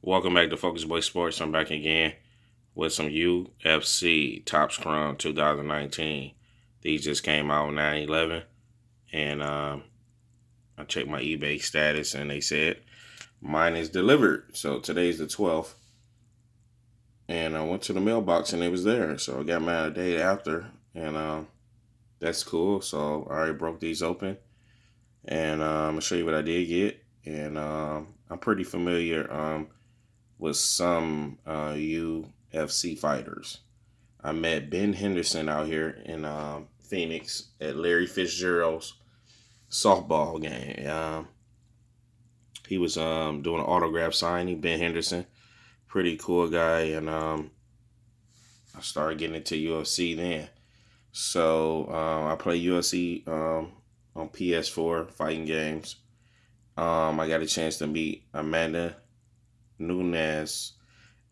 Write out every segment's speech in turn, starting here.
Welcome back to Focus Boy Sports. I'm back again with some UFC Top Scrum 2019. These just came out 9/11, and I checked my eBay status, and they said mine is delivered. So today's the 12th, and I went to the mailbox, and it was there. So I got mine a day after, and that's cool. So I already broke these open, and I'm gonna show you what I did get, and I'm pretty familiar with some UFC fighters. I met Ben Henderson out here in Phoenix at Larry Fitzgerald's softball game. He was doing an autograph signing. Ben Henderson, pretty cool guy, and I started getting into UFC then. So I play UFC on PS4 fighting games. I got a chance to meet Amanda Nunes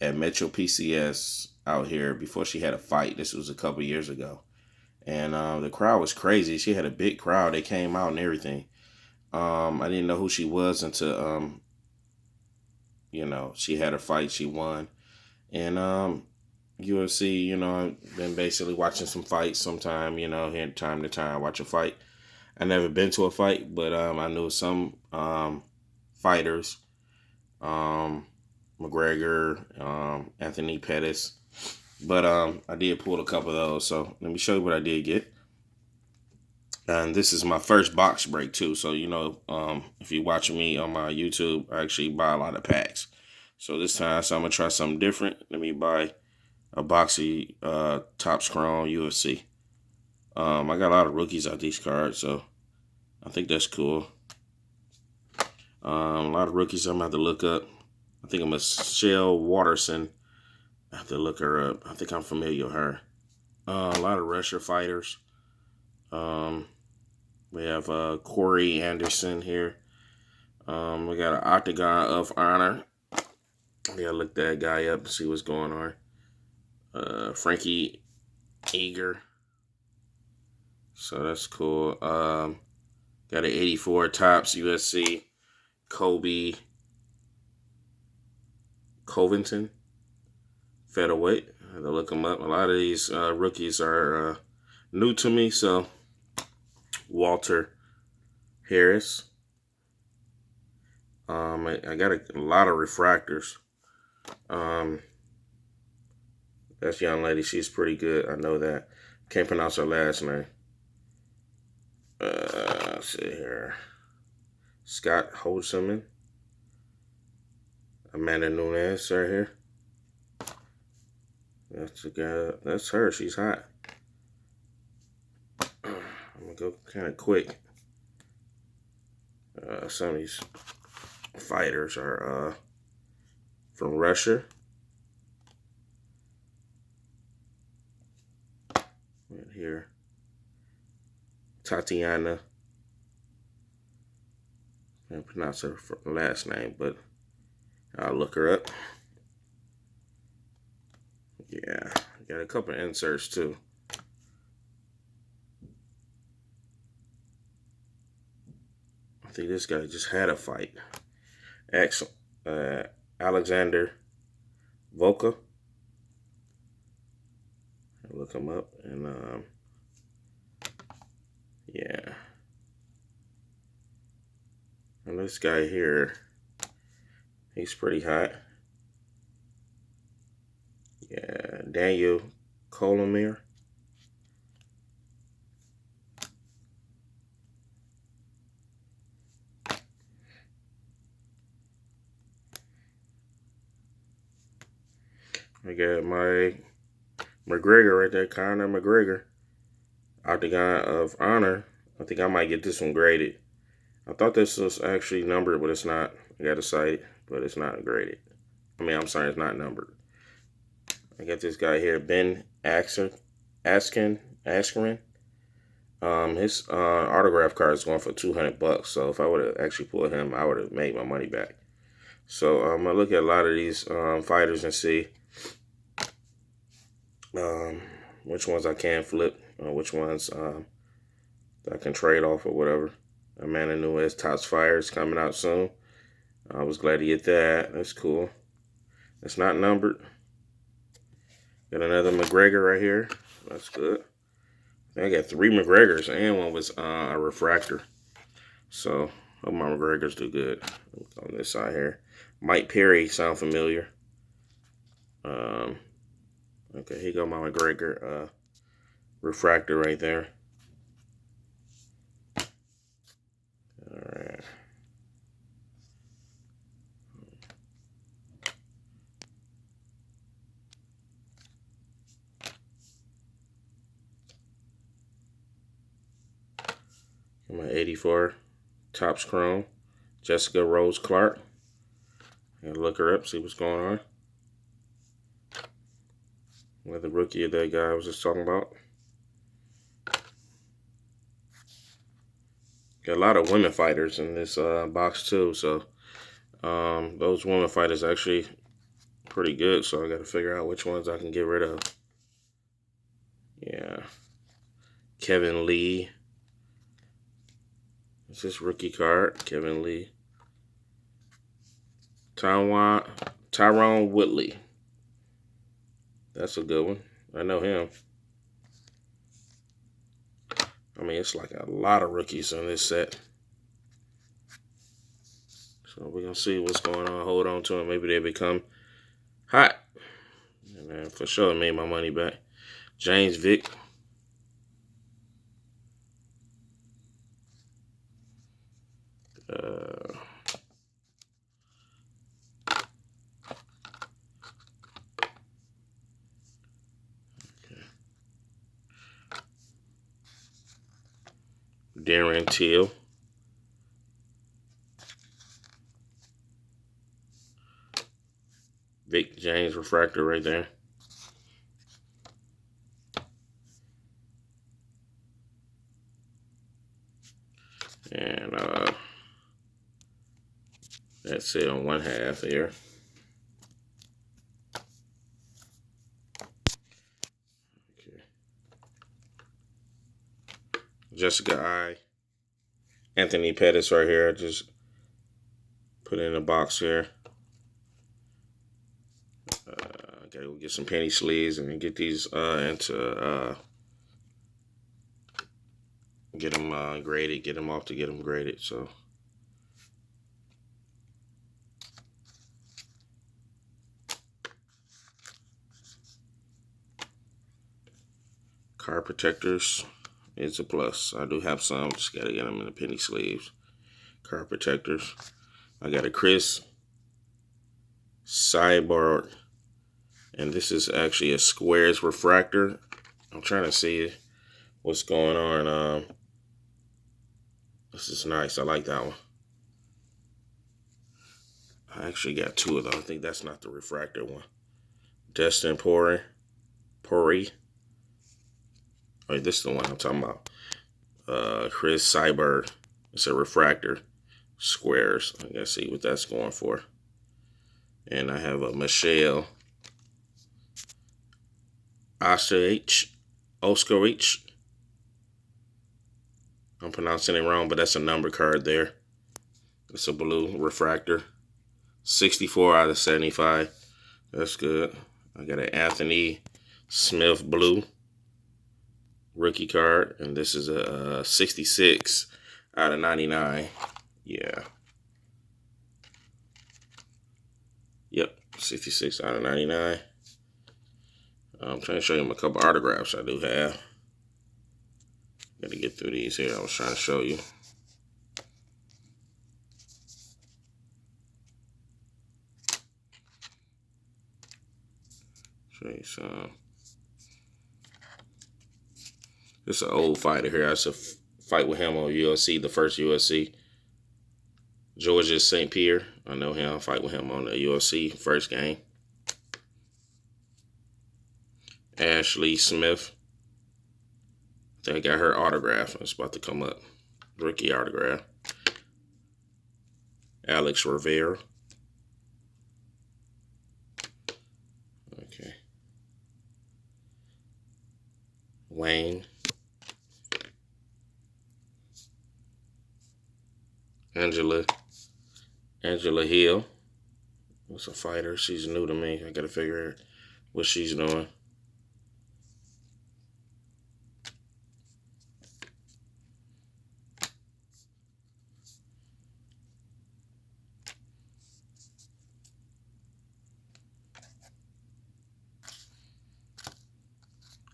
at Metro PCS out here before she had a fight. This was a couple years ago. And the crowd was crazy. She had a big crowd. They came out and everything. I didn't know who she was until, she had a fight. She won. And UFC, I've been basically watching some fights sometime, here time to time, watch a fight. I never been to a fight, but I knew some fighters. McGregor, Anthony Pettis. But I did pull a couple of those. So let me show you what I did get. And this is my first box break too. So, if you're watching me on my YouTube, I actually buy a lot of packs. So this time, I'm going to try something different. Let me buy a box of Top Scrum UFC. I got a lot of rookies out these cards, so I think that's cool. A lot of rookies I'm going to have to look up. I think I'm Michelle Watterson. I have to look her up. I think I'm familiar with her. A lot of Russia fighters. We have Corey Anderson here. We got an Octagon of Honor. I gotta look that guy up and see what's going on. Frankie Eager. So that's cool. Got an 84 Tops USC. Kobe Covington, featherweight. I had to look them up. A lot of these rookies are new to me. So Walter Harris. I got a lot of refractors. That young lady, she's pretty good. I know that. Can't pronounce her last name. Let's see here. Scott Holzman. Amanda Nunes right here. That's the guy. That's her. She's hot. I'm gonna go kind of quick. Some of these fighters are from Russia. Right here, Tatiana. I can't pronounce her last name, but I'll look her up. Yeah, got a couple of inserts too. I think this guy just had a fight. Alexander Volka. I'll look him up and yeah. And this guy here, he's pretty hot. Yeah, Daniel Colomir. I got my McGregor right there, Conor McGregor. Octagon of Honor. I think I might get this one graded. I thought this was actually numbered, but it's not. I got to cite it, but it's not graded. I'm sorry, it's not numbered. I got this guy here, Ben Askren. His autograph card is going for $200. So if I would have actually pulled him, I would have made my money back. So I'm gonna look at a lot of these fighters and see which ones I can flip, which ones that I can trade off or whatever. Amanda Nunes Tops Fire is coming out soon. I was glad to get that. That's cool. It's not numbered. Got another McGregor right here. That's good. I got 3 McGregors and one was a refractor. So, hope my McGregors do good. On this side here. Mike Perry sound familiar. Okay, here go my McGregor refractor right there. Alright. My 84 Topps Chrome, Jessica Rose Clark. And look her up, see what's going on. What the rookie of that guy I was just talking about. Got a lot of women fighters in this box too, so those women fighters actually pretty good. So I got to figure out which ones I can get rid of. Yeah, Kevin Lee. It's his rookie card, Kevin Lee. Tyrone Woodley. That's a good one. I know him. I mean, it's like a lot of rookies on this set. So we're going to see what's going on. Hold on to them. Maybe they become hot. And then for sure, I made my money back. James Vick. Darren Till. Vic James refractor right there. And that's it on one half here. Okay. Jessica I. Anthony Pettis right here. I just put it in a box here. Gotta go get some penny sleeves and get these into get them graded, get them off to get them graded. So card protectors is a plus. I do have some, just gotta get them in the penny sleeves. Card protectors. I got a Chris Cyborg, and this is actually a squares refractor. I'm trying to see what's going on. This is nice. I like that one. I actually got 2 of them. I think that's not the refractor one. Destin Pori. Oh, this is the one I'm talking about. Chris Cyborg. It's a refractor. Squares. I gotta see what that's going for. And I have a Michelle Oscarich. I'm pronouncing it wrong, but that's a number card there. It's a blue refractor. 64 out of 75. That's good. I got an Anthony Smith blue rookie card, and this is a 66 out of 99. Yeah. Yep, 66 out of 99. I'm trying to show you a couple autographs I do have. Got to get through these here. I was trying to show you. Show you some. This is an old fighter here. I used to fight with him on UFC, the first UFC. Georges St. Pierre. I know him. I fight with him on the UFC first game. Ashley Smith. I think I got her autograph. It's about to come up. Rookie autograph. Alex Rivera. Okay. Wayne. Angela Hill. What's a fighter? She's new to me. I gotta figure out what she's doing.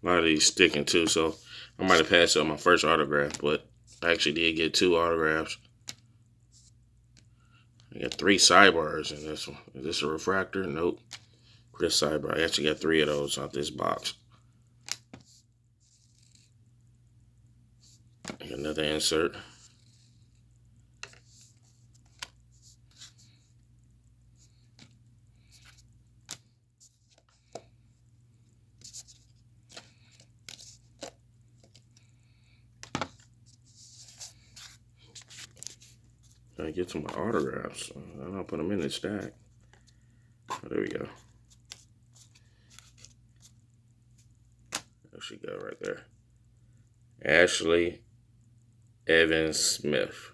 A lot of these sticking too, so I might have passed up my first autograph, but I actually did get 2 autographs. I got 3 sidebars in this one. Is this a refractor? Nope. Chris sidebar. I actually got 3 of those out this box. Got another insert. I get to my autographs. And I'll put them in the stack. Oh, there we go. There she go right there. Ashley Evans Smith.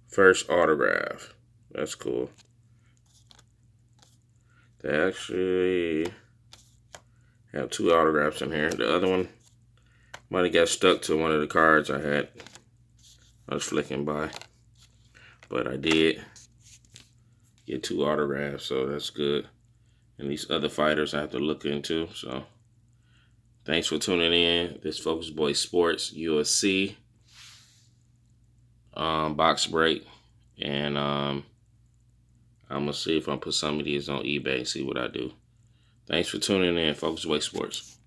First autograph. That's cool. They actually have 2 autographs in here. The other one might have got stuck to one of the cards I had. I was flicking by. But I did get 2 autographs, so that's good. And these other fighters I have to look into. So thanks for tuning in. This Focus Boy Sports UFC box break. And I'm going to see if I put some of these on eBay and see what I do. Thanks for tuning in, Focus Boy Sports.